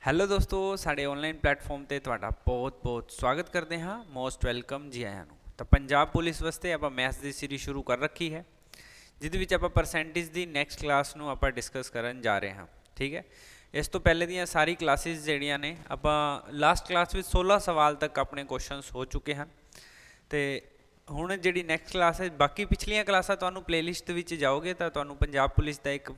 Hello ਦੋਸਤੋ, ਸਾਡੇ online platform ਤੇ ਤੁਹਾਡਾ ਬਹੁਤ-ਬਹੁਤ ਸਵਾਗਤ ਕਰਦੇ ਹਾਂ। ਮੋਸਟ ਵੈਲਕਮ ਜੀ ਆਇਆਂ ਨੂੰ। ਤਾਂ ਪੰਜਾਬ ਪੁਲਿਸ ਵਾਸਤੇ ਆਪਾਂ ਮੈਥਸ ਦੀ ਸੀਰੀਜ਼ ਸ਼ੁਰੂ ਕਰ ਰੱਖੀ ਹੈ, ਜਿਹਦੇ ਵਿੱਚ ਆਪਾਂ ਪਰਸੈਂਟੇਜ ਦੀ ਨੈਕਸਟ ਕਲਾਸ ਨੂੰ ਆਪਾਂ ਡਿਸਕਸ ਕਰਨ ਜਾ ਰਹੇ ਹਾਂ। ਠੀਕ ਹੈ, ਇਸ ਤੋਂ ਪਹਿਲੇ ਦੀਆਂ ਸਾਰੀ ਕਲਾਸਿਸ ਜਿਹੜੀਆਂ ਨੇ ਆਪਾਂ ਲਾਸਟ ਕਲਾਸ ਵਿੱਚ 16 ਸਵਾਲ ਤੱਕ ਆਪਣੇ ਕੁਐਸਚਨਸ ਹੋ ਚੁੱਕੇ ਹਨ। ਤੇ ਹੁਣ ਜਿਹੜੀ ਨੈਕਸਟ ਕਲਾਸ ਹੈ, ਬਾਕੀ ਪਿਛਲੀਆਂ ਕਲਾਸਾਂ ਤੁਹਾਨੂੰ ਪਲੇਲਿਸਟ ਵਿੱਚ ਜਾਓਗੇ ਤਾਂ ਤੁਹਾਨੂੰ ਪੰਜਾਬ ਪੁਲਿਸ ਦਾ ਇੱਕ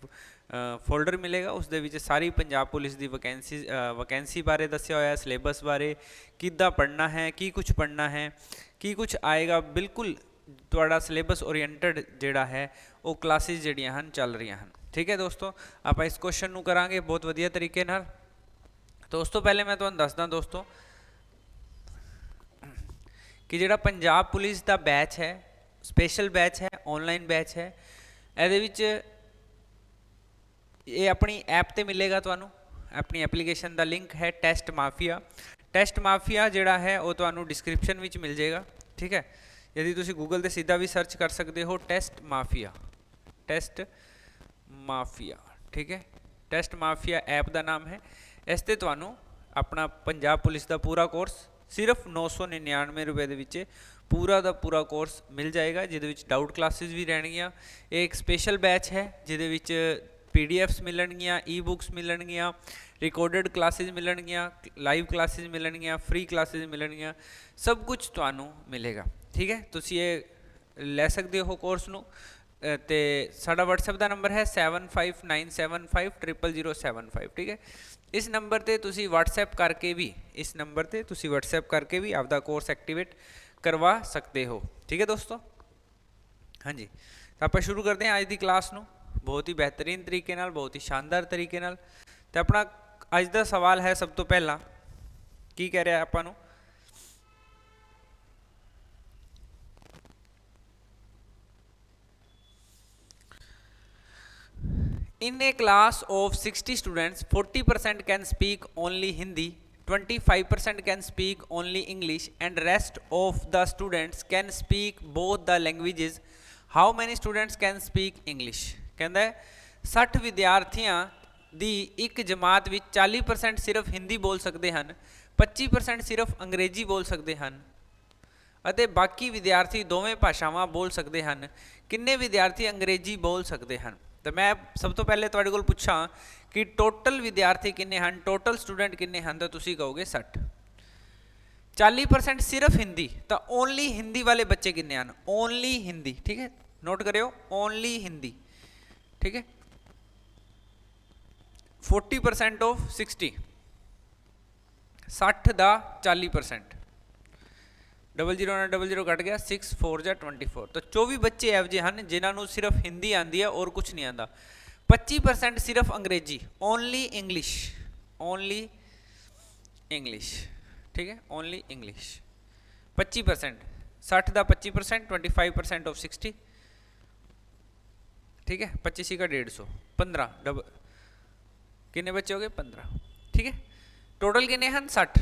ਫੋਲਡਰ ਮਿਲੇਗਾ। ਉਸ ਦੇ ਵਿੱਚ ਸਾਰੀ ਪੰਜਾਬ ਪੁਲਿਸ ਦੀ ਵੈਕੈਂਸੀ ਬਾਰੇ ਦੱਸਿਆ ਹੋਇਆ, ਸਿਲੇਬਸ ਬਾਰੇ, ਕਿੱਦਾਂ ਪੜ੍ਹਨਾ ਹੈ, ਕੀ ਕੁਝ ਪੜ੍ਹਨਾ ਹੈ, ਕੀ ਕੁਝ ਆਏਗਾ। ਬਿਲਕੁਲ ਤੁਹਾਡਾ ਸਿਲੇਬਸ ਓਰੀਐਂਟਡ ਜਿਹੜਾ ਹੈ ਉਹ ਕਲਾਸਿਸ ਜਿਹੜੀਆਂ ਹਨ ਚੱਲ ਰਹੀਆਂ ਹਨ। ਠੀਕ ਹੈ ਦੋਸਤੋ, ਆਪਾਂ ਇਸ ਕੁਐਸਚਨ ਨੂੰ ਕਰਾਂਗੇ ਬਹੁਤ ਵਧੀਆ ਤਰੀਕੇ ਨਾਲ। ਤਾਂ ਉਸ ਤੋਂ ਪਹਿਲੇ ਮੈਂ ਤੁਹਾਨੂੰ ਦੱਸਦਾ ਦੋਸਤੋ ਕਿ ਜਿਹੜਾ ਪੰਜਾਬ ਪੁਲਿਸ ਦਾ ਬੈਚ ਹੈ, ਸਪੈਸ਼ਲ ਬੈਚ ਹੈ, ਆਨਲਾਈਨ ਬੈਚ ਹੈ। ਇਹਦੇ ਵਿੱਚ ਇਹ ਆਪਣੀ ਐਪ ਤੇ ਮਿਲੇਗਾ ਤੁਹਾਨੂੰ। ਆਪਣੀ ਐਪਲੀਕੇਸ਼ਨ ਦਾ ਲਿੰਕ ਹੈ ਟੈਸਟ ਮਾਫੀਆ। ਟੈਸਟ ਮਾਫੀਆ ਜਿਹੜਾ ਹੈ ਉਹ ਤੁਹਾਨੂੰ ਡਿਸਕ੍ਰਿਪਸ਼ਨ ਵਿੱਚ ਮਿਲ ਜਾਏਗਾ। ਠੀਕ ਹੈ, यदि ਤੁਸੀਂ ਗੂਗਲ ਤੇ ਸਿੱਧਾ ਵੀ ਸਰਚ ਕਰ ਸਕਦੇ ਹੋ ਟੈਸਟ ਮਾਫੀਆ। ਠੀਕ ਹੈ, ਟੈਸਟ ਮਾਫੀਆ ਐਪ ਦਾ ਨਾਮ ਹੈ। ਇਸ ਤੇ ਤੁਹਾਨੂੰ ਆਪਣਾ ਪੰਜਾਬ ਪੁਲਿਸ ਦਾ ਪੂਰਾ ਕੋਰਸ ਸਿਰਫ 999 ਰੁਪਏ ਦੇ ਵਿੱਚ ਪੂਰਾ ਦਾ ਪੂਰਾ ਕੋਰਸ ਮਿਲ ਜਾਏਗਾ, ਜਿਹਦੇ ਵਿੱਚ ਡਾਊਟ ਕਲਾਸਿਸ ਵੀ ਰਹਿਣਗੀਆਂ। ਇਹ ਇੱਕ ਸਪੈਸ਼ਲ ਬੈਚ ਹੈ ਜਿਹਦੇ ਵਿੱਚ PDFs ਮਿਲਣਗੀਆਂ, ਈ-ਬੁੱਕਸ ਮਿਲਣਗੀਆਂ, ਰਿਕਾਰਡਡ ਕਲਾਸਿਸ ਮਿਲਣਗੀਆਂ, ਲਾਈਵ ਕਲਾਸਿਸ ਮਿਲਣਗੀਆਂ, ਫ੍ਰੀ ਕਲਾਸਿਸ ਮਿਲਣਗੀਆਂ, ਸਭ ਕੁਝ ਤੁਹਾਨੂੰ ਮਿਲੇਗਾ। ਠੀਕ ਹੈ, ਤੁਸੀਂ ਇਹ ਲੈ ਸਕਦੇ ਹੋ ਕੋਰਸ ਨੂੰ। ਤੇ ਸਾਡਾ WhatsApp ਦਾ ਨੰਬਰ ਹੈ 7597500075। ਠੀਕ ਹੈ, ਇਸ ਨੰਬਰ ਤੇ ਤੁਸੀਂ WhatsApp ਕਰਕੇ ਵੀ ਆਪਦਾ ਕੋਰਸ ਐਕਟੀਵੇਟ ਕਰਵਾ ਸਕਦੇ ਹੋ। ਠੀਕ ਹੈ ਦੋਸਤੋ, ਹਾਂਜੀ। ਤਾਂ ਆਪਾਂ ਸ਼ੁਰੂ ਕਰਦੇ ਹਾਂ ਅੱਜ ਦੀ ਕਲਾਸ ਨੂੰ ਬਹੁਤ ਹੀ ਬਿਹਤਰੀਨ ਤਰੀਕੇ ਨਾਲ, ਬਹੁਤ ਹੀ ਸ਼ਾਨਦਾਰ ਤਰੀਕੇ ਨਾਲ। ਤੇ ਆਪਣਾ ਅੱਜ ਦਾ ਸਵਾਲ ਹੈ, ਸਭ ਤੋਂ ਪਹਿਲਾਂ ਕੀ ਕਹਿ ਰਿਹਾ ਆਪਾਂ ਨੂੰ, in a class of 60 students 40% can speak only Hindi, 25% can speak only English and rest of the students can speak both the languages. How many students can speak English? ਕਹਿੰਦਾ 60 ਵਿਦਿਆਰਥੀਆਂ ਦੀ ਇੱਕ ਜਮਾਤ ਵਿੱਚ 40% ਸਿਰਫ ਹਿੰਦੀ ਬੋਲ ਸਕਦੇ ਹਨ, 25% ਸਿਰਫ ਅੰਗਰੇਜ਼ੀ ਬੋਲ ਸਕਦੇ ਹਨ ਅਤੇ ਬਾਕੀ ਵਿਦਿਆਰਥੀ ਦੋਵੇਂ ਭਾਸ਼ਾਵਾਂ ਬੋਲ ਸਕਦੇ ਹਨ। ਕਿੰਨੇ ਵਿਦਿਆਰਥੀ ਅੰਗਰੇਜ਼ੀ ਬੋਲ ਸਕਦੇ ਹਨ? ਤਾਂ ਮੈਂ ਸਭ ਤੋਂ ਪਹਿਲੇ ਤੁਹਾਡੇ ਕੋਲ ਪੁੱਛਾਂ ਕਿ ਟੋਟਲ ਵਿਦਿਆਰਥੀ ਕਿੰਨੇ ਹਨ, ਟੋਟਲ ਸਟੂਡੈਂਟ ਕਿੰਨੇ ਹਨ? ਤਾਂ ਤੁਸੀਂ ਕਹੋਗੇ 60। 40% ਸਿਰਫ ਹਿੰਦੀ, ਤਾਂ ਓਨਲੀ ਹਿੰਦੀ ਵਾਲੇ ਬੱਚੇ ਕਿੰਨੇ ਹਨ? ਓਨਲੀ ਹਿੰਦੀ। ਠੀਕ ਹੈ, ਨੋਟ ਕਰਿਓ, ਓਨਲੀ ਹਿੰਦੀ। ਠੀਕ ਹੈ, 40% ਆਫ 60, 60 ਦਾ 40%, 00 ਨਾਲ 00 ਕੱਟ ਗਿਆ, 6 4 ਜਾਂ 24। ਤਾਂ 24 ਬੱਚੇ ਇਹੋ ਜਿਹੇ ਹਨ ਜਿਨ੍ਹਾਂ ਨੂੰ ਸਿਰਫ ਹਿੰਦੀ ਆਉਂਦੀ ਹੈ ਔਰ ਕੁਝ ਨਹੀਂ ਆਉਂਦਾ। 25% ਸਿਰਫ ਅੰਗਰੇਜ਼ੀ, ਓਨਲੀ ਇੰਗਲਿਸ਼, ਓਨਲੀ ਇੰਗਲਿਸ਼। ਠੀਕ ਹੈ, ਓਨਲੀ ਇੰਗਲਿਸ਼ 25%, 60 ਦਾ 25%, 25% ਆਫ 60। ठीक है, 25 का 150, 15 किन्ने बच्चे हो गए? 15। ठीक है, टोटल किन्ने हैं? 60।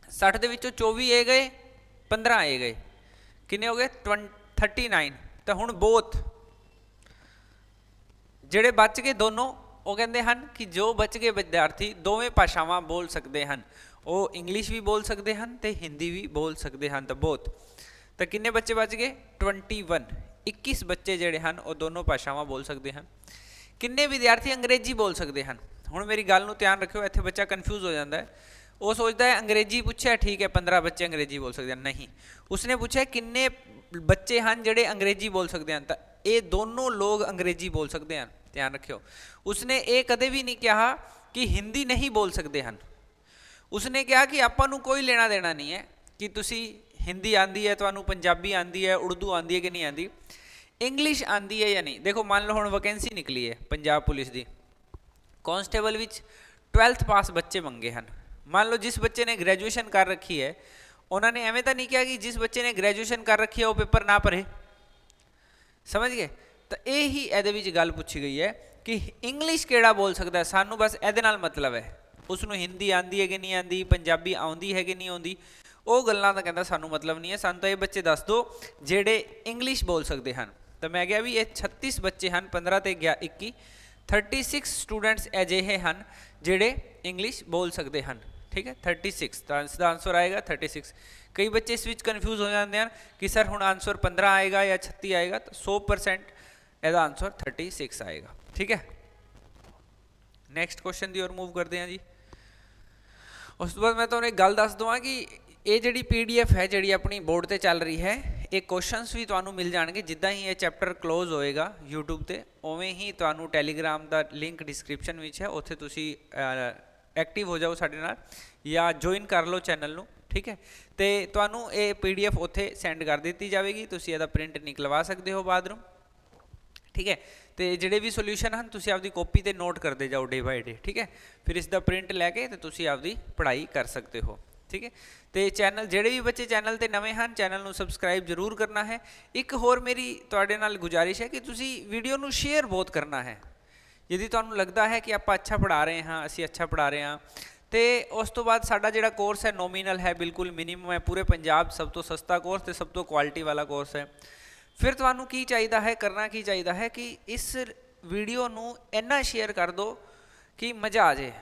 60 ਦੇ ਵਿੱਚੋਂ 24 ए गए, 15 ए गए, किन्ने हो गए? 39। तो हुण बोथ ਜਿਹੜੇ ਬਚ ਗਏ ਦੋਨੋਂ, ਉਹ ਕਹਿੰਦੇ ਹਨ ਕਿ ਜੋ ਬਚ ਗਏ ਵਿਦਿਆਰਥੀ ਦੋਵੇਂ ਭਾਸ਼ਾਵਾਂ ਬੋਲ ਸਕਦੇ ਹਨ। ਉਹ ਇੰਗਲਿਸ਼ ਵੀ ਬੋਲ ਸਕਦੇ ਹਨ ਤੇ ਹਿੰਦੀ ਵੀ ਬੋਲ ਸਕਦੇ ਹਨ। ਤਾਂ ਬੋਥ, ਤਾਂ ਕਿੰਨੇ ਬੱਚੇ ਬਚ ਗਏ? 21। 21 ਬੱਚੇ ਜਿਹੜੇ ਹਨ ਉਹ ਦੋਨੋਂ ਭਾਸ਼ਾਵਾਂ ਬੋਲ ਸਕਦੇ ਹਨ। ਕਿੰਨੇ ਵਿਦਿਆਰਥੀ ਅੰਗਰੇਜ਼ੀ ਬੋਲ ਸਕਦੇ ਹਨ? ਹੁਣ ਮੇਰੀ ਗੱਲ ਨੂੰ ਧਿਆਨ ਰੱਖਿਓ, ਇੱਥੇ ਬੱਚਾ ਕਨਫਿਊਜ਼ ਹੋ ਜਾਂਦਾ ਹੈ। ਉਹ ਸੋਚਦਾ ਹੈ ਅੰਗਰੇਜ਼ੀ ਪੁੱਛਿਆ, ਠੀਕ ਹੈ 15 ਬੱਚੇ ਅੰਗਰੇਜ਼ੀ ਬੋਲ ਸਕਦੇ ਹਨ। ਨਹੀਂ, ਉਸਨੇ ਪੁੱਛਿਆ ਕਿੰਨੇ ਬੱਚੇ ਹਨ ਜਿਹੜੇ ਅੰਗਰੇਜ਼ੀ ਬੋਲ ਸਕਦੇ ਹਨ। ਤਾਂ ਇਹ ਦੋਨੋਂ ਲੋਕ ਅੰਗਰੇਜ਼ੀ ਬੋਲ ਸਕਦੇ ਹਨ, ਧਿਆਨ ਰੱਖਿਓ। ਉਸਨੇ ਇਹ ਕਦੇ ਵੀ ਨਹੀਂ ਕਿਹਾ ਕਿ ਹਿੰਦੀ ਨਹੀਂ ਬੋਲ ਸਕਦੇ ਹਨ। ਉਸਨੇ ਕਿਹਾ ਕਿ ਆਪਾਂ ਨੂੰ ਕੋਈ ਲੈਣਾ ਦੇਣਾ ਨਹੀਂ ਹੈ ਕਿ ਤੁਸੀਂ ਹਿੰਦੀ ਆਂਦੀ ਹੈ, ਤੁਹਾਨੂੰ ਪੰਜਾਬੀ ਆਂਦੀ ਹੈ, ਉਰਦੂ ਆਂਦੀ ਹੈ ਕਿ ਨਹੀਂ ਆਂਦੀ, ਇੰਗਲਿਸ਼ ਆਂਦੀ ਹੈ ਜਾਂ ਨਹੀਂ। ਦੇਖੋ ਮੰਨ ਲਓ ਹੁਣ ਵੈਕੈਂਸੀ ਨਿਕਲੀ ਹੈ ਪੰਜਾਬ ਪੁਲਿਸ ਦੀ, ਕਾਂਸਟੇਬਲ ਵਿੱਚ 12th ਪਾਸ ਬੱਚੇ ਮੰਗੇ ਹਨ। ਮੰਨ ਲਓ ਜਿਸ ਬੱਚੇ ਨੇ ਗ੍ਰੈਜੂਏਸ਼ਨ ਕਰ ਰੱਖੀ ਹੈ, ਉਹਨਾਂ ਨੇ ਐਵੇਂ ਤਾਂ ਨਹੀਂ ਕਿਹਾ ਕਿ ਜਿਸ ਬੱਚੇ ਨੇ ਗ੍ਰੈਜੂਏਸ਼ਨ ਕਰ ਰੱਖੀ ਹੈ ਉਹ ਪੇਪਰ ਨਾ ਭਰੇ, ਸਮਝ ਗਏ। ਤਾਂ ਇਹ ਹੀ ਇਹਦੇ ਵਿੱਚ ਗੱਲ ਪੁੱਛੀ ਗਈ ਹੈ ਕਿ ਇੰਗਲਿਸ਼ ਕਿਹੜਾ ਬੋਲ ਸਕਦਾ। ਸਾਨੂੰ ਬਸ ਇਹਦੇ ਨਾਲ ਮਤਲਬ ਹੈ, ਉਸ ਨੂੰ ਹਿੰਦੀ ਆਂਦੀ ਹੈ ਕਿ ਨਹੀਂ ਆਂਦੀ, ਪੰਜਾਬੀ ਆਉਂਦੀ ਹੈ ਕਿ ਨਹੀਂ ਆਉਂਦੀ, ਉਹ ਗੱਲਾਂ ਤਾਂ ਕਹਿੰਦਾ ਸਾਨੂੰ ਮਤਲਬ ਨਹੀਂ ਹੈ। ਸਾਨੂੰ ਤਾਂ ਇਹ ਬੱਚੇ ਦੱਸ ਦਿਓ ਜਿਹੜੇ ਇੰਗਲਿਸ਼ ਬੋਲ ਸਕਦੇ ਹਨ। ਤਾਂ ਮੈਂ ਕਿਹਾ ਵੀ ਇਹ 36 ਬੱਚੇ ਹਨ, 15 ਤੇ ਗਿਆ 21, 36 ਸਟੂਡੈਂਟਸ ਅਜਿਹੇ ਹਨ ਜਿਹੜੇ ਇੰਗਲਿਸ਼ ਬੋਲ ਸਕਦੇ ਹਨ। ਠੀਕ ਹੈ 36 ਤਾਂ ਇਸ ਦਾ ਆਂਸਰ ਆਏਗਾ 36। ਕਈ ਬੱਚੇ ਇਸ ਵਿੱਚ ਕਨਫਿਊਜ਼ ਹੋ ਜਾਂਦੇ ਹਨ ਕਿ ਸਰ ਹੁਣ ਆਂਸਰ 15 ਆਏਗਾ ਜਾਂ 36 ਆਏਗਾ, ਤਾਂ 100% ਇਹਦਾ ਆਂਸਰ 36 ਆਏਗਾ। ਠੀਕ ਹੈ ਨੈਕਸਟ ਕੁਐਸਚਨ ਦੀ ओर मूव करते हैं जी। ਉਸ ਤੋਂ ਬਾਅਦ ਮੈਂ ਤੁਹਾਨੂੰ ਇੱਕ ਗੱਲ ਦੱਸ ਦਵਾਂ ਕਿ ਇਹ ਜਿਹੜੀ PDF ਹੈ ਜਿਹੜੀ ਆਪਣੀ ਬੋਰਡ ਤੇ ਚੱਲ ਰਹੀ ਹੈ, ਇਹ ਕੁਐਸਚਨਸ ਵੀ ਤੁਹਾਨੂੰ ਮਿਲ ਜਾਣਗੇ ਜਿੱਦਾਂ ਹੀ ਇਹ ਚੈਪਟਰ ਕਲੋਜ਼ ਹੋਏਗਾ YouTube ਤੇ, ਉਵੇਂ ਹੀ ਤੁਹਾਨੂੰ ਟੈਲੀਗ੍ਰਾਮ ਦਾ ਲਿੰਕ ਡਿਸਕ੍ਰਿਪਸ਼ਨ ਵਿੱਚ ਹੈ, ਉੱਥੇ ਤੁਸੀਂ ਐਕਟਿਵ ਹੋ ਜਾਓ ਸਾਡੇ ਨਾਲ ਜਾਂ ਜੁਆਇਨ ਕਰ ਲਓ ਚੈਨਲ ਨੂੰ। ਠੀਕ ਹੈ ਤੇ ਤੁਹਾਨੂੰ ਇਹ PDF ਉੱਥੇ ਸੈਂਡ ਕਰ ਦਿੱਤੀ ਜਾਵੇਗੀ, ਤੁਸੀਂ ਇਹਦਾ ਪ੍ਰਿੰਟ ਨਿਕਲਵਾ ਸਕਦੇ ਹੋ ਬਾਅਦ ਨੂੰ। ठीक है तो जोड़े भी सोल्यूशन हैं तुम आपकी कॉपी पर नोट करते जाओ डे बाय डे। ठीक है फिर इसका प्रिंट लैके तो तुम आपकी पढ़ाई कर सकते हो। ठीक है तो चैनल जोड़े भी बच्चे चैनल पर नवे हैं चैनल को सबसक्राइब जरूर करना है। एक होर मेरी तुहाडे नाल गुजारिश है कि तुसी वीडियो को शेयर बहुत करना है। यदि तुहानूं लगता है कि आप अच्छा पढ़ा रहे हैं असी अच्छा पढ़ा रहे हैं तो उस तो बाद साडा जिहड़ा कोर्स है नोमीनल है बिल्कुल मिनीमम है, पूरे पंजाब सब तो सस्ता कोर्स तो सब तो क्वालिटी वाला कोर्स है। फिर तुहानूं की चाहिए है करना की चाहिए है कि इस वीडियो नूं इन्ना शेयर कर दो कि मज़ा आ जाए,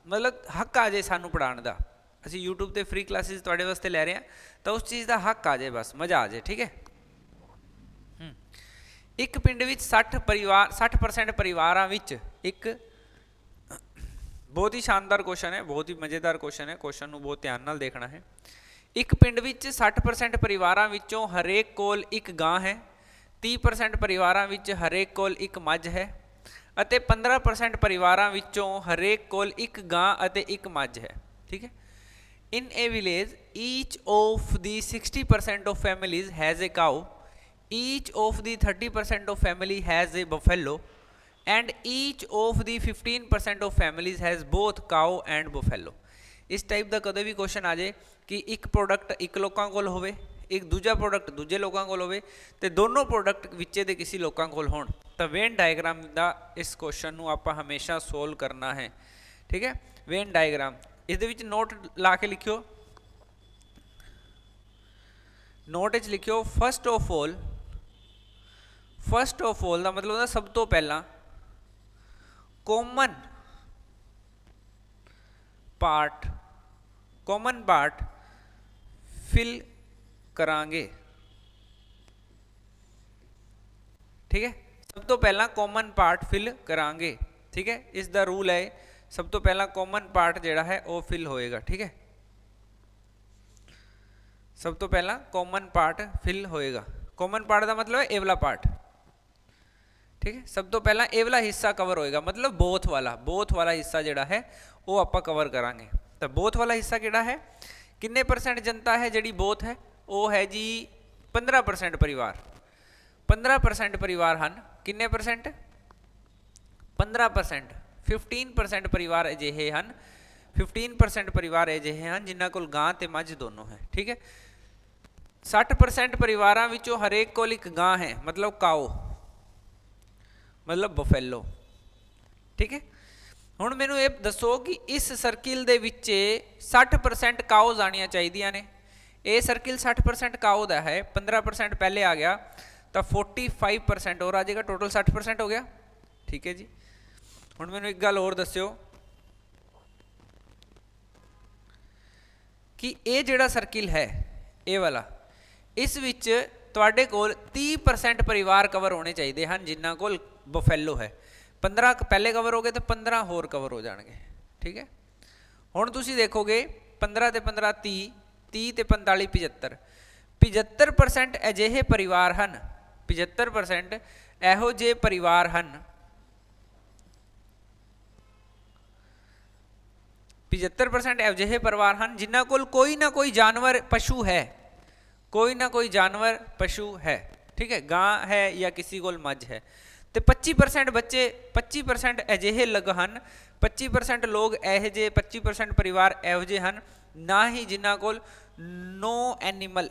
मतलब हक आ जाए सानूं पढ़ाने का। असी यूट्यूब पर फ्री क्लासिस तुहाडे वास्ते लै रहे हैं तो उस चीज़ का हक आ जाए, बस मज़ा आ जाए। ठीक है एक पिंड विच 60% परिवारां विच एक बहुत ही शानदार क्वेश्चन है, बहुत ही मज़ेदार क्वेश्चन है, क्वेश्चन को बहुत ध्यान नाल देखना है। एक पिंड विच 60% परिवारां विचों हरेक कोल एक गां है, 30% परिवारां विच हरेक कोल एक मझ है अते 15% परिवारां विचों हरेक कोल एक गां अते एक मझ है। ठीक है in a village each of the 60% of families has a cow, each of the 30% of family has a buffalo and each of the 15% of families has both cow and buffalo। इस टाइप का कदे भी question आ जाए कि एक product एक लोगों कोल होवे, एक दूजा प्रोडक्ट दूजे लोगों कोल होवे ते दोनों प्रोडक्ट विचे दे किसी लोगों कोल होण तो वेन डायग्राम का इस क्वेश्चन को आप हमेशा सोल्व करना है। ठीक है वेन डायग्राम इस नोट ला के लिखियो, नोट च लिखियो फर्स्ट ऑफ ऑल का मतलब होता सब तो पहला कॉमन पार्ट फिल करांगे। ठीक है सब तो पहला कॉमन पार्ट फिल करांगे। ठीक है इसका रूल है सब तो पहला कॉमन पार्ट जिहड़ा है वो फिल होएगा। ठीक है सब तो पहला कॉमन पार्ट फिल होएगा। कॉमन पार्ट का मतलब है ए वाला पार्ट। ठीक है सब तो पहला ए वाला हिस्सा कवर होएगा, मतलब बोथ वाला हिस्सा जिहड़ा है वो आप कवर करांगे। तो बोथ वाला हिस्सा किहड़ा है, किन्ने % जनता है जिहड़ी बोथ है, वो है जी 15% परिवार। 15% परिवार हैं किन्ने परसेंट 15%। 15% परिवार अजिहे हैं 15% परिवार अजिहे हैं जिन्हां कोल गां ते मझ दोनों है। ठीक है 60% परिवारां विचों हरेक कोल एक गां है, मतलब काओ मतलब बफेलो। ठीक है हुण मैनूं ये दसो कि इस सर्किल दे विच्चे 60% काओज आनियां चाहीदियां ने। ये सर्किल 60% काओ दा है, 15% पहले आ गया तो 45% और आ जाएगा, टोटल 60% हो गया। ठीक है जी हुण मैनूं एक गल होर दस्सिओ कि ये जिहड़ा सर्किल है ये वाला इस विच तुहाडे कोल 30% परिवार कवर होने चाहिए हैं जिन्हां कोल बफेलो है। 15 पहले कवर हो गए तो 15 होर कवर हो जाएंगे। ठीक है हुण तुसीं देखोगे 15 ते 15 30, 30 ते 45 75, 75% अजिहे परिवार हैं, 75% इहो जे परिवार हैं, 75% अजिहे परिवार हैं जिन्हां कोल कोई ना कोई जानवर पशु है, कोई ना कोई जानवर पशु है। ठीक है गां है या किसी कोल मझ है। तो 25% बच्चे 25% अजिहे लग हैं, 25% लोग यह जे 25% परिवार यहो जे हैं ना ही जिन्हां कोल नो एनीमल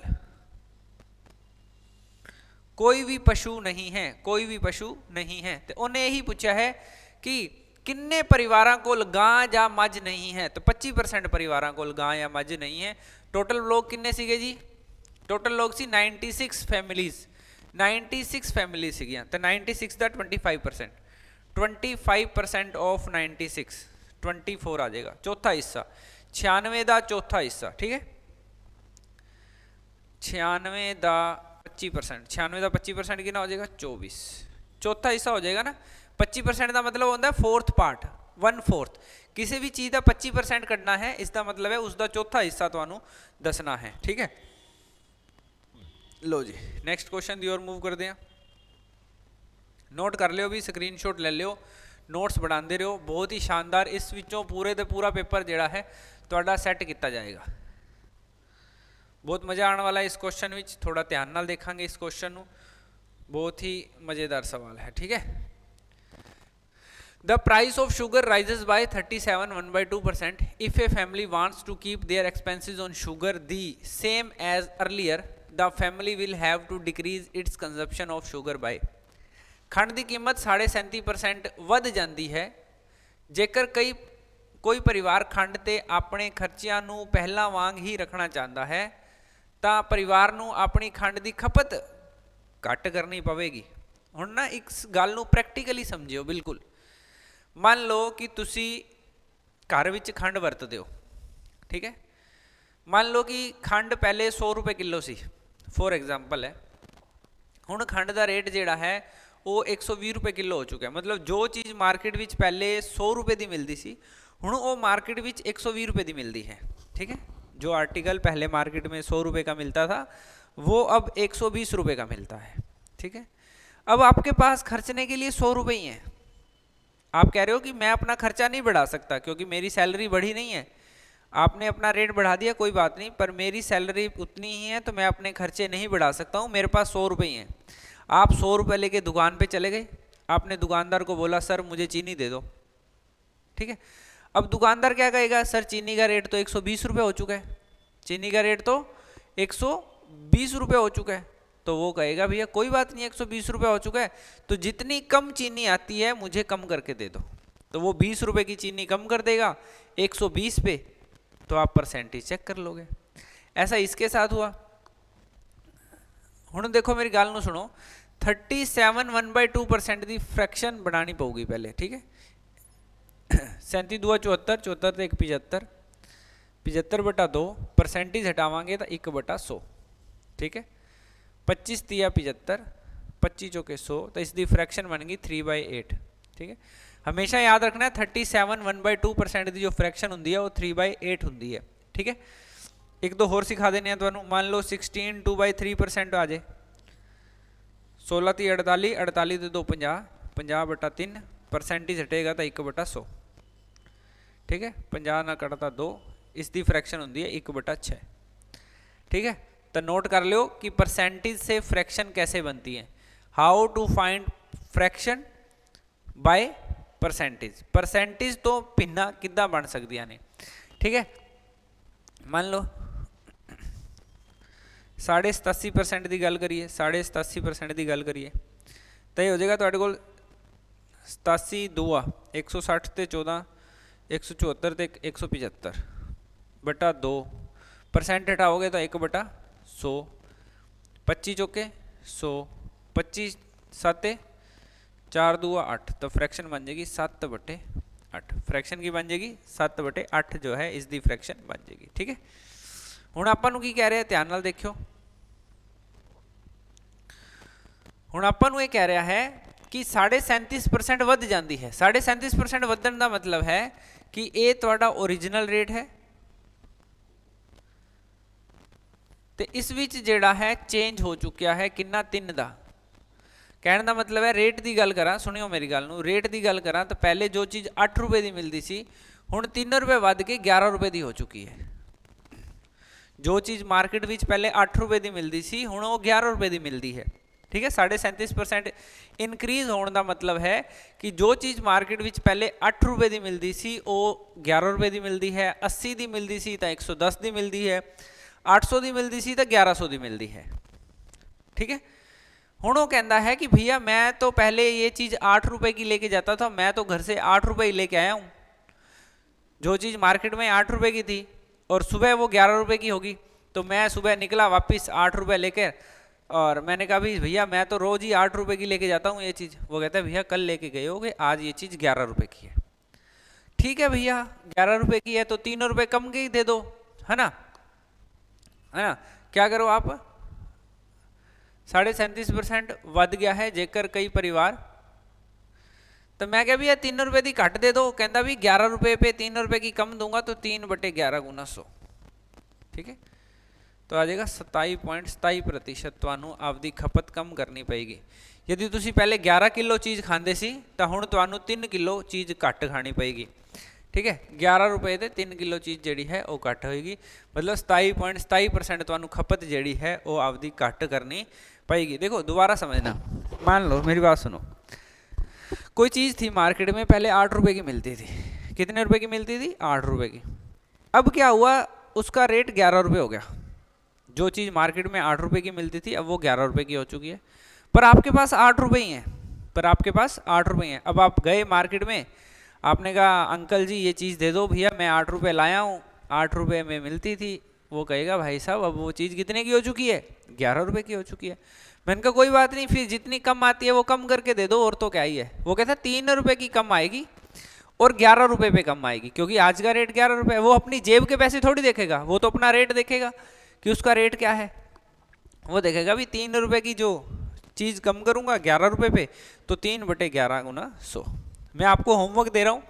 कोई भी पशु नहीं है, कोई भी पशु नहीं है। तो उन्हें यही पूछा है कि किन्ने परिवारां कोल गां या मझ नहीं है, तो 25% परिवारां कोल गां या मझ नहीं है। टोटल लोग किन्ने सीगे जी, टोटल लोग सी 96 फैमिलीज़, 96 फैमिली सीगियां तो 96 का 25%, 25% ऑफ 96, 24 आ जाएगा, चौथा हिस्सा 96 का चौथा हिस्सा, ठीक है। 96 का 25%, 96 का 25% कितना हो जाएगा 24, चौथा हिस्सा हो जाएगा ना। 25% का मतलब होता है फोर्थ पार्ट, 1/4। किसी भी चीज़ का 25% कटना है, इसका मतलब है उसका चौथा हिस्सा तुहानू दसना है, ठीक है। लो जी नैक्सट क्वेश्चन दी ओर मूव करते हैं। नोट कर लियो भी, स्क्रीनशॉट ले लियो, नोट्स बनाते रहो। बहुत ही शानदार, इस विचों पूरे तो पूरा पेपर जिहड़ा है तुहाडा सैट किया जाएगा। बहुत मज़ा आने वाला है इस क्वेश्चन विच, थोड़ा ध्यान नाल देखांगे इस क्वेश्चन नू, बहुत ही मज़ेदार सवाल है, ठीक है। The price of sugar rises by 37.1/2%. If a family wants to keep their expenses on sugar the same as earlier, the family will have to decrease its consumption of sugar by। खंड की कीमत 37.5% वध जाती है जेकर कोई परिवार खंड ते अपने खर्चियां नू पहला वांग ही रखना चाहता है तो परिवार नू अपनी खंड की खपत घट करनी पवेगी। हुण ना इस गल नू प्रैक्टिकली समझियो बिल्कुल। मान लो कि तुसी घर विच खंड वरतदे हो, ठीक है। मान लो कि खंड पहले 100 रुपये किलो सी, फॉर एग्जाम्पल है। हुण खंड का रेट जिहड़ा है वो 120 रुपये किलो हो चुका है। मतलब जो चीज़ मार्केट विच पहले 100 रुपये की मिलती सी, हुण वो मार्केट विच 120 रुपये की मिलती है, ठीक है। जो आर्टिकल पहले मार्केट में 100 रुपये का मिलता था वो अब 120 रुपये का मिलता है, ठीक है। अब आपके पास खर्चने के लिए 100 रुपये ही हैं। आप कह रहे हो कि मैं अपना खर्चा नहीं बढ़ा सकता क्योंकि मेरी सैलरी बढ़ी नहीं है। आपने अपना रेट बढ़ा दिया, कोई बात नहीं, पर मेरी सैलरी उतनी ही है तो मैं अपने खर्चे नहीं बढ़ा सकता हूँ, मेरे पास 100 रुपये ही हैं। आप 100 रुपये लेके दुकान पे चले गए, आपने दुकानदार को बोला सर मुझे चीनी दे दो, ठीक है। अब दुकानदार क्या कहेगा, सर चीनी का रेट तो 120 रुपये हो चुका है, चीनी का रेट तो 120 रुपये हो चुका है। तो वो कहेगा भैया कोई बात नहीं, 120 रुपये हो चुका है तो जितनी कम चीनी आती है मुझे कम करके दे दो। तो वो 20 रुपये की चीनी कम कर देगा 120 पे, तो आप परसेंटेज चेक कर लोगे। ऐसा इसके साथ हुआ। हुण देखो मेरी गल नूं सुनो, 37.1/2% की फ्रैक्शन बनानी पऊगी पहले, ठीक है। 37 दूआ 74, 74 तो 1 75, 75/2 परसेंटेज हटावांगे तो 1/100, ठीक है। 25 तिया 75, 25 चौके 100, तो इसकी फ्रैक्शन बन गई 3/8, ठीक है। हमेशा याद रखना है 37.1/2% की जो फ्रैक्शन होंगी है वो 3/8 होंगी है, ठीक है। एक दो होर सिखा देने तुहानू। मान लो 16 2/3% आ जाए, 16 ती 48, 48 ते 2 50, 50/3 परसेंटेज हटेगा तो 1/100, ठीक है। 50 ना कटता 2, इसकी फ्रैक्शन होंगी है 1/6, ठीक है। तो नोट कर लो कि परसेंटेज से फ्रैक्शन कैसे बनती है। How to find fraction by percentage. Percentage तो भिन्ना किद्दां बन सकदियां ने, ठीक है। मान लो 87.5% की गल करिए, 87.5% की गल करिए तो ये हो जाएगा तुहाडे कोल 87 दूआ 160 ते 14, 174 ते 175/2 परसेंट हटाओगे तो 1/100, 25 चौके 100, 25 7 4 दूआ 8, तो फ्रैक्शन बन जाएगी 7/8। फ्रैक्शन की बन जाएगी 7/8 जो है इसकी फ्रैक्शन बन जाएगी, ठीक है। हुण आपां नूं की कह रहे हैं, ध्यान नाल देखियो। हुण आपां नूं ये कह रहा है कि 37.5% वध जाती है। 37.5% वधन का मतलब है कि ये तुहाडा ओरिजिनल रेट है तो इस विच जिहड़ा है चेंज हो चुका है कितना 3 का। कहने का मतलब है रेट की गल करा, सुनियो मेरी गल नूं, रेट की गल करा तो पहले जो चीज़ 8 रुपये की मिलती सी हुण 3 रुपये वध के 11 रुपये की हो चुकी है। जो चीज़ मार्केट विच पहले 8 रुपये की मिलती सी हुण वो 11 रुपये की मिलती है, ठीक है। 37.5% इनक्रीज होने का मतलब है कि जो चीज़ मार्केट विच पहले 8 रुपये की मिलती सी वो 11 रुपये की मिलती है, 80 की मिलती सी तो 110 की मिलती है, 800 की मिलती सी तो 1100 की मिलती है, ठीक है। हुण वो कहता है कि भैया मैं तो पहले ये चीज़ 8 रुपये की लेके जाता था, मैं तो घर से 8 रुपये ही लेके आया हूँ। जो चीज़ मार्केट में 8 रुपये की थी और सुबह वो 11 रुपये की होगी, तो मैं सुबह निकला वापस 8 रुपये लेकर और मैंने कहा भी भैया मैं तो रोज ही 8 रुपए की लेके जाता हूँ ये चीज़। वो कहता है भैया कल लेके गए होगे, आज ये चीज़ 11 रुपए की है। ठीक है भैया 11 रुपए की है तो 3 रुपए कम के ही दे दो, है ना, है ना। क्या करो आप, 37% वध गया है जेकर कई परिवार। तो मैं क्या भैया 3 रुपए की घट दे दो, कहता भी 11 रुपए पे 3 रुपए की कम दूंगा तो 3/11 गुना 100। ठीक है, तो आ जाएगा 27.27% ਤੁਹਾਨੂੰ ਆਪਦੀ ਖਪਤ ਕਮ ਕਰਨੀ ਪਏਗੀ। यदि ਤੁਸੀਂ ਪਹਿਲੇ 11 ਕਿਲੋ ਚੀਜ਼ ਖਾਂਦੇ ਸੀ ਤਾਂ ਹੁਣ ਤੁਹਾਨੂੰ 3 ਕਿਲੋ ਚੀਜ਼ ਘੱਟ ਖਾਣੀ ਪਏਗੀ। ठीक है, 11 रुपए ਦੇ 3 किलो चीज़ ਜਿਹੜੀ है वो घट होएगी, मतलब 27.27% ਤੁਹਾਨੂੰ खपत ਜਿਹੜੀ है वो आपदी घट करनी पड़ेगी। देखो दोबारा समझना, मान लो मेरी बात सुनो, कोई चीज़ थी मार्केट में पहले 8 रुपए की मिलती थी। कितने रुपए की मिलती थी? 8 रुपए की। अब क्या हुआ, उसका रेट 11 रुपये हो गया। जो चीज़ मार्केट में 8 रुपए की मिलती थी अब वो 11 रुपए की हो चुकी है, पर आपके पास 8 रुपए ही हैं, पर आपके पास 8 रुपए हैं। अब आप गए मार्केट में, आपने कहा अंकल जी ये चीज़ दे दो भैया, मैं 8 रुपये लाया हूँ, 8 रुपये में मिलती थी। वो कहेगा भाई साहब अब वो चीज़ कितने की हो चुकी है? 11 रुपये की हो चुकी है। मैंने कहा कोई बात नहीं, फिर जितनी कम आती है वो कम करके दे दो, और तो क्या ही है। वो कहता 3 रुपये की कम आएगी और 11 रुपये पे कम आएगी, क्योंकि आज का रेट 11 रुपये है। वो अपनी जेब के पैसे थोड़ी देखेगा, वो तो अपना रेट देखेगा कि उसका रेट क्या है। वो देखेगा भी 3 रुपये की जो चीज़ कम करूँगा 11 रुपये पे, तो 3/11 गुना 100। मैं आपको होमवर्क दे रहा हूँ,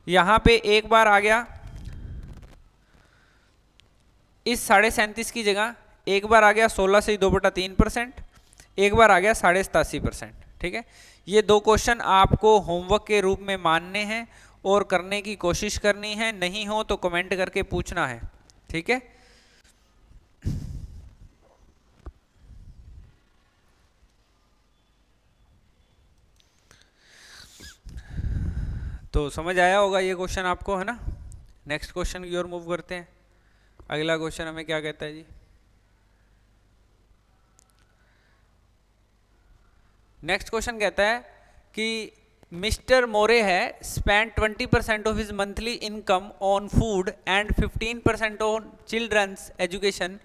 यहाँ पे एक बार आ गया इस 37.5 की जगह, एक बार आ गया 16 से 2/3%, एक बार आ गया 87.5%। ठीक है, ये दो क्वेश्चन आपको होमवर्क के रूप में मानने हैं और करने की कोशिश करनी है। नहीं हो तो कमेंट करके पूछना है। ठीक है, तो समझ आया होगा ये क्वेश्चन आपको, है ना। नेक्स्ट क्वेश्चन की ओर मूव करते हैं। अगला क्वेश्चन हमें क्या कहता है जी, नेक्स्ट क्वेश्चन कहता है कि मिस्टर मोरे है spend 20% of his monthly income on food and 15% on children's education,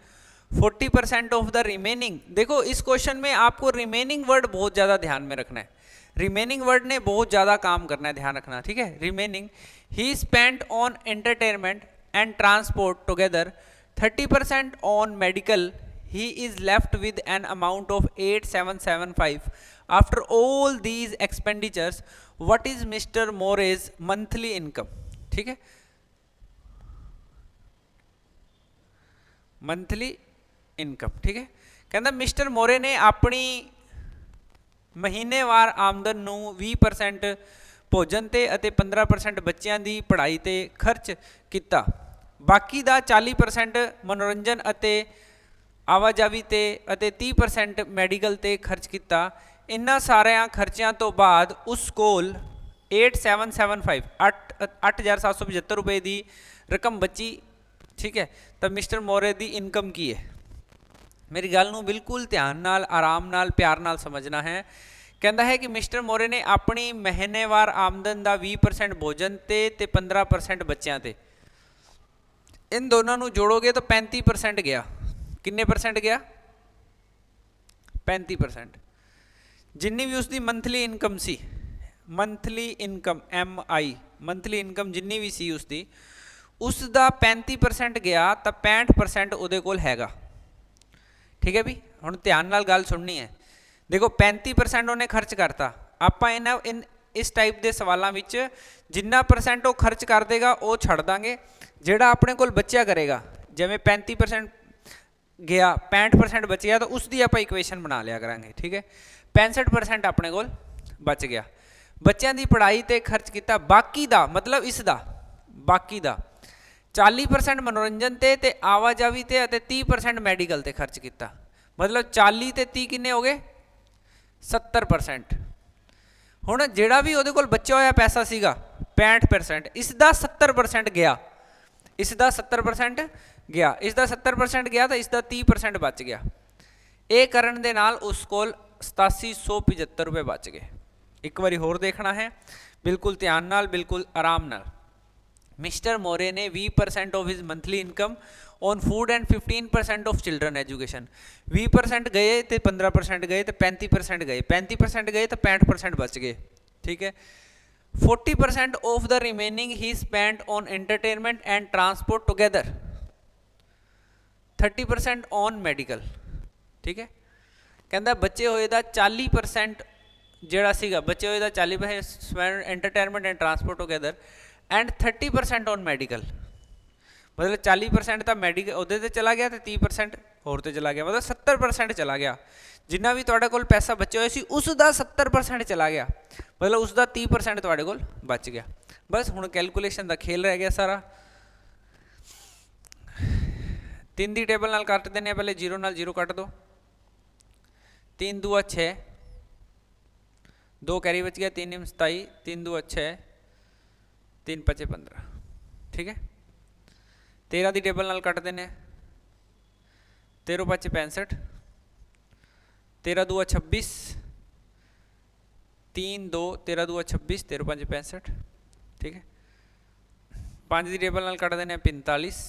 40% of the remaining. देखो इस क्वेश्चन में आपको रिमेनिंग वर्ड बहुत ज़्यादा ध्यान में रखना है। रिमेनिंग वर्ड ने बहुत ज़्यादा काम करना है, ध्यान रखना। ठीक है, remaining he spent on entertainment and transport together 30% on medical, he is left with an amount of 8775. After all these expenditures, what is Mr. More's monthly income? ठीक है, मंथली इनकम। ठीक है, कहता मिस्टर मोरे ने अपनी ਮਹੀਨੇਵਾਰ ਆਮਦਨ ਨੂੰ 20% ਭੋਜਨ ਤੇ ਅਤੇ 15% ਬੱਚਿਆਂ ਦੀ ਪੜ੍ਹਾਈ ਤੇ ਖਰਚ ਕੀਤਾ। ਬਾਕੀ ਦਾ 40% ਮਨੋਰੰਜਨ ਅਤੇ ਆਵਾਜਾਈ ਤੇ ਅਤੇ 30% ਮੈਡੀਕਲ ਤੇ ਖਰਚ ਕੀਤਾ। ਇਨ੍ਹਾਂ ਸਾਰਿਆਂ ਖਰਚਿਆਂ ਤੋਂ ਬਾਅਦ ਉਸ ਕੋਲ 8775 रुपए ਦੀ ਰਕਮ ਬਚੀ। ਠੀਕ ਹੈ, ਤਾਂ ਮਿਸਟਰ ਮੋਰੇ ਦੀ ਇਨਕਮ ਕੀ ਹੈ? मेरी गल नूं बिल्कुल ध्यान नाल, आराम नाल, प्यार नाल समझना है। कहता है कि मिस्टर मोरे ने अपनी महीनेवार आमदन का 20% भोजन ते 15% बच्चों ते, इन दोनों नूं जोड़ोगे तो 35% गया। किन्ने परसेंट गया? 35%। जिन्नी भी उसकी मंथली इनकम सी, monthly income MI, monthly income जिन्नी भी सी उसकी, उसका 35% गया तो 65% उहदे कोल हैगा। ठीक है भी, हुण ध्यान नाल गल सुननी है। देखो 35% उन्हें खर्च करता। आपां इन इस टाइप के सवालों में जिन्ना परसेंट वो खर्च कर देगा वो छड़ देंगे, जिहड़ा अपने कोल बचिया करेगा, जिवें 35% गया 65% बच गया, तो उसकी आपां इक्वेशन बना लिया करांगे। ठीक है, 65% अपने कोल बच गया, बच्चों की पढ़ाई ते खर्च किया। बाकी दा मतलब इसका बाकी दा 40% मनोरंजन ते आवाजावी ते 30% मैडिकल ते खर्च किया। मतलब 40 ते 30 किन्ने हो गए? 70%। हुण जिहड़ा भी उहदे कोल बचा होया पैसा सीगा 65%, इसका 70% गया, इसका 70% गया, इसका 70% गया, तो इसका 30% बच गया। ये करन दे नाल उस कोल 8775 रुपये बच गए। एक बारी होर देखना है, बिल्कुल ध्यान नाल, बिल्कुल आराम नाल। मिस्टर मोरे ने 20% of his monthly income on food and 15% of children education. 20% गए तो 15% गए तो 35% गए, 35% गए तो 65% बच गए। ठीक है, 40% of the remaining he spent on entertainment and transport together, 30% on medical. ठीक है, कहता बचे हुए का 40% ਜਿਹੜਾ ਸੀਗਾ बचे हुए का 40% spend entertainment and transport together and 30% on medical. मतलब 40% तो मैडिकल ਉਹਦੇ ਤੇ चला गया तो 30% ਹੋਰ ਤੇ चला गया, मतलब 70% चला गया। जिन्ना भी ਤੁਹਾਡੇ ਕੋਲ पैसा बचे हुए सी उस ਦਾ 70% चला गया, मतलब उसका 30% ਤੁਹਾਡੇ ਕੋਲ बच गया। बस ਹੁਣ कैलकुलेशन ਦਾ खेल रह गया सारा। 3 ਦੀ ਟੇਬਲ ਨਾਲ ਕੱਟ ਦਿੰਦੇ, ਪਹਿਲੇ 0 ਨਾਲ 0 ਕੱਟ ਦੋ, 3 दूआ 6, 2 कैरी बच गया, 3 27, 3 दूआ 6, 3 5 15। ठीक है, 13 की टेबल नाल कट देने, 13 5 65, 13 दूआ 26, 3 2, 13 दूआ 26, 13 5 65। ठीक है, 5 की टेबल नाल कट देने 45,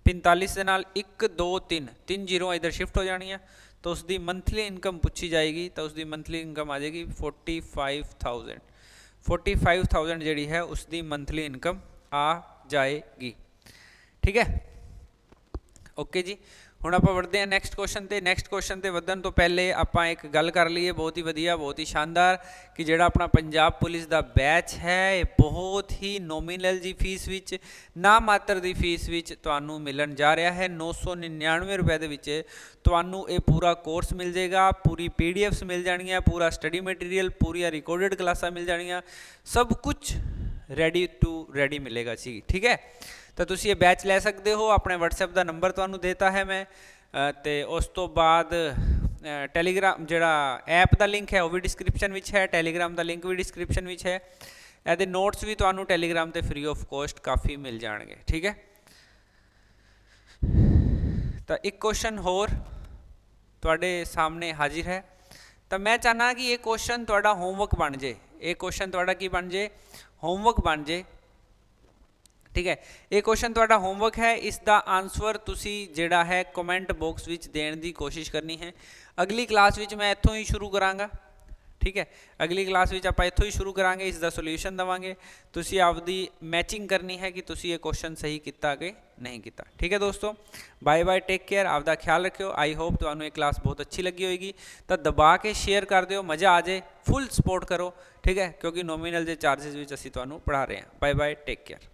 45 के नाल 1 2 3, 3 जीरो इधर शिफ्ट हो जानी है, तो उसकी मंथली इनकम पूछी जाएगी, तो उसकी मंथली इनकम आ जाएगी 45,000। 45,000 जी है उसकी मंथली इनकम आ जाएगी। ठीक है, ओके जी। ਹੁਣ ਆਪਾਂ ਵੜਦੇ ਹਾਂ ਨੈਕਸਟ ਕੁਐਸਚਨ ਤੇ। ਨੈਕਸਟ ਕੁਐਸਚਨ ਤੇ ਵਧਣ ਤੋਂ ਪਹਿਲੇ ਆਪਾਂ ਇੱਕ ਗੱਲ ਕਰ ਲਈਏ, ਬਹੁਤ ਹੀ ਵਧੀਆ, ਬਹੁਤ ਹੀ ਸ਼ਾਨਦਾਰ, ਕਿ ਜਿਹੜਾ ਆਪਣਾ ਪੰਜਾਬ ਪੁਲਿਸ ਦਾ ਬੈਚ ਹੈ ਇਹ ਬਹੁਤ ਹੀ ਨੋਮੀਨਲ ਜੀ ਫੀਸ ਵਿੱਚ, ਨਾ ਮਾਤਰ ਦੀ ਫੀਸ ਵਿੱਚ ਤੁਹਾਨੂੰ ਮਿਲਣ ਜਾ ਰਿਹਾ ਹੈ। 999 ਰੁਪਏ ਦੇ ਵਿੱਚ ਤੁਹਾਨੂੰ ਇਹ ਪੂਰਾ ਕੋਰਸ ਮਿਲ ਜਾਏਗਾ, ਪੂਰੀ PDFs ਮਿਲ ਜਾਣਗੀਆਂ, ਪੂਰਾ ਸਟੱਡੀ ਮਟੀਰੀਅਲ, ਪੂਰੀਆਂ ਰਿਕਾਰਡਡ ਕਲਾਸਾਂ ਮਿਲ ਜਾਣਗੀਆਂ, ਸਭ ਕੁਝ ਰੈਡੀ ਟੂ ਰੈਡੀ ਮਿਲੇਗਾ ਜੀ। ਠੀਕ ਹੈ, तो तुसी ये बैच ले सकते हो। अपने WhatsApp का नंबर तुहानू देता है मैं, तो उस तो बाद टैलीग्राम जिहड़ा ऐप का लिंक है वह भी डिस्क्रिप्शन में है, टैलीग्राम का लिंक भी डिस्क्रिप्शन में है, ये नोट्स भी तुहानू टैलीग्राम से फ्री ऑफ कॉस्ट काफ़ी मिल जाएंगे। ठीक है, तो एक क्वेश्चन होर तुहाडे सामने हाजिर है, तो मैं चाहना कि ये क्वेश्चन तुहाडा होमवर्क बन जाए, ये क्वेश्चन तुहाडा की बन जाए, होमवर्क बन जाए। ठीक है, ये क्वेश्चन तुहाडा होमवर्क है, इसका आंसर तुसी जिहड़ा है कमेंट बॉक्स विच देने की कोशिश करनी है। अगली क्लास विच मैं इत्थों ही शुरू करांगा। ठीक है, अगली क्लास विच आपां इत्थों ही शुरू करांगे, इसका सोल्यूशन देवांगे, तुसी आपदी मैचिंग करनी है कि तुसी ये क्वेश्चन सही किया कि नहीं किया। ठीक है दोस्तों, बाय बाय, टेक केयर, आपका ख्याल रखियो। आई होप तुहानू ये क्लास बहुत अच्छी लगी होगी, तो दबा के शेयर कर दिओ, मज़ा आ जाए, फुल सपोर्ट करो। ठीक है, क्योंकि नोमीनल जे चार्जिज विच असीं तुहानू पढ़ा रहे हैं। Bye bye, take care.